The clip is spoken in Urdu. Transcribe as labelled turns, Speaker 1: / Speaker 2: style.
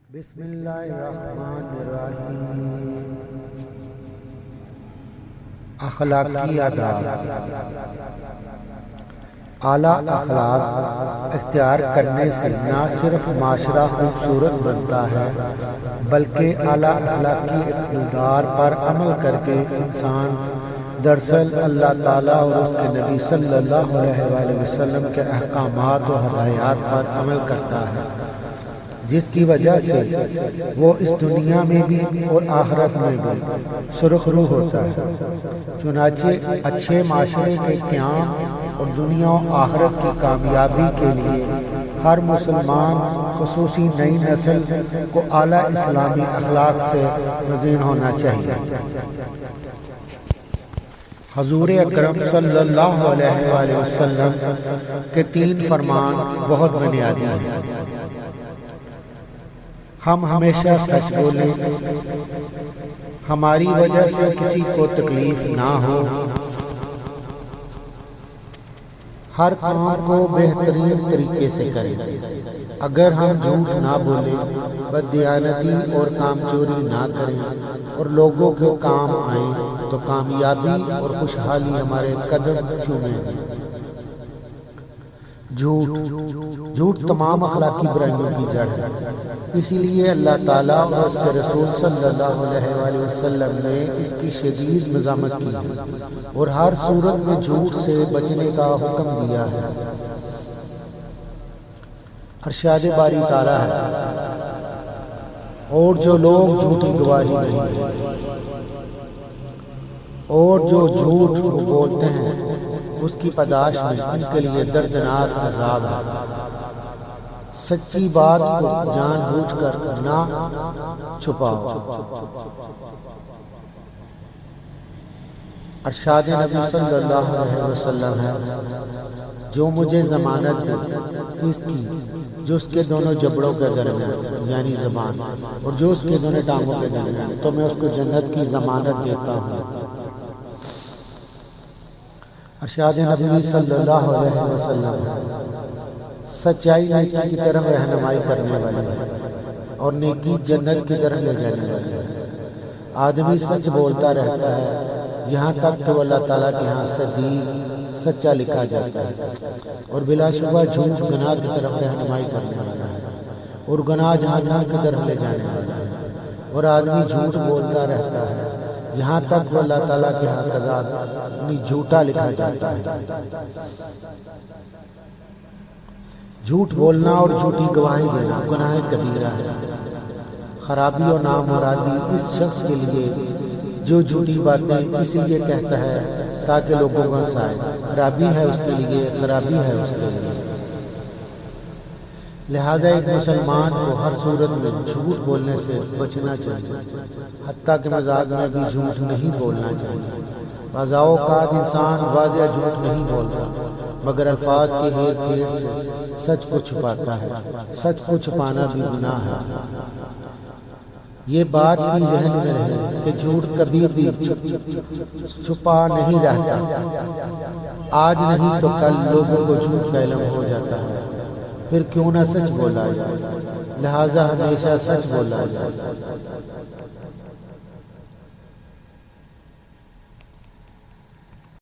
Speaker 1: بسم اللہ الرحمن الرحیم۔ اخلاقی آداب۔ اعلیٰ اخلاق اختیار کرنے سے نہ صرف معاشرہ خوبصورت بنتا ہے بلکہ اعلیٰ اخلاقی اقدار پر عمل کر کے انسان دراصل اللہ تعالیٰ اور اس کے نبی صلی اللہ علیہ وآلہ وسلم کے احکامات و ہدایات پر عمل کرتا ہے، جس کی وجہ سے وہ اس دنیا میں بھی اور آخرت میں بھی سرخرو ہوتا ہے۔ چنانچہ اچھے معاشرے کے قیام اور دنیا و آخرت کی کامیابی کے لیے ہر مسلمان خصوصی نئی نسل کو اعلیٰ اسلامی اخلاق سے مزین ہونا چاہیے۔ حضور اکرم صلی اللہ علیہ وآلہ وسلم کے 3 فرمان بہت بنیادی ہیں۔ ہم ہمیشہ سچ بولیں، ہماری وجہ سے کسی کو تکلیف نہ ہو، ہر کام کو بہترین طریقے سے کریں، اگر ہم جھوٹ نہ بولیں، بددیانتی اور کام چوری نہ کریں اور لوگوں کے کام آئیں تو کامیابی اور خوشحالی ہمارے قدم چومیں گی۔ جھوٹ تمام اخلاقی برائیوں کی جڑ ہے، اسی لیے اللہ تعالیٰ اور اس کے رسول صلی اللہ علیہ وآلہ وسلم نے اس کی شدید مذمت کی ہے اور ہر صورت میں جھوٹ سے بچنے کا حکم دیا ہے۔ ارشاد باری تعالیٰ ہے، اور جو لوگ جھوٹی گواہی نہیں اور جو جھوٹ بولتے ہیں اس کی پاداش میں ان کے لیے دردناک عذاب ہے۔ سچی بات کو جان بوجھ کر نہ چھپاؤ۔ ارشاد نبی صلی اللہ علیہ وسلم ہے، جو مجھے ضمانت دے اس کی جو اس کے دونوں جبڑوں کے درمیان یعنی زبان اور جو اس کے دونوں ٹانگوں کے درمیان، تو میں اس کو جنت کی ضمانت دیتا ہوں۔ ارشاد نبی صلی اللہ علیہ وسلم سچائی نیکی کی طرف رہنمائی کرنے والی ہے اور نیکی جنت کی طرف لے جانے والی ہے۔ آدمی سچ بولتا رہتا ہے یہاں تک کہ وہ اللہ تعالیٰ کے ہاں صدیق سچا لکھا جاتا ہے، اور بلا شبہ جھوٹ گناہ کی طرف رہنمائی کرنے والا ہے اور گناہ جہنم کی طرف لے جانے والا ہے، اور آدمی جھوٹ بولتا رہتا ہے یہاں تک وہ اللہ تعالیٰ کے ہاں قذاب یعنی جھوٹا لکھا جاتا ہے۔ جھوٹ بولنا اور جھوٹی گواہی دینا گناہ کبیرہ ہے۔ خرابی اور نامرادی اس شخص کے لیے جو جھوٹی باتیں اس لیے کہتا ہے تاکہ لوگوں کو ہنسائے، خرابی ہے اس کے لیے، خرابی ہے اس کے لیے۔ لہذا ایک مسلمان کو ہر صورت میں جھوٹ بولنے سے بچنا چاہیے، حتیٰ کہ مذاق میں بھی جھوٹ نہیں بولنا چاہیے۔ بعض اوقات انسان واضح جھوٹ نہیں بولتا مگر الفاظ کے ہیر پھیر سے سچ کو چھپاتا ہے۔ سچ کو چھپانا بھی گناہ ہے۔ یہ بات بھی ذہن میں رہے کہ جھوٹ کبھی بھی چھپا نہیں رہتا، آج نہیں تو کل لوگوں کو جھوٹ کا علم ہو جاتا ہے، پھر کیوں نہ سچ بولا جائے، لہٰذا ہمیشہ سچ بولا جائے۔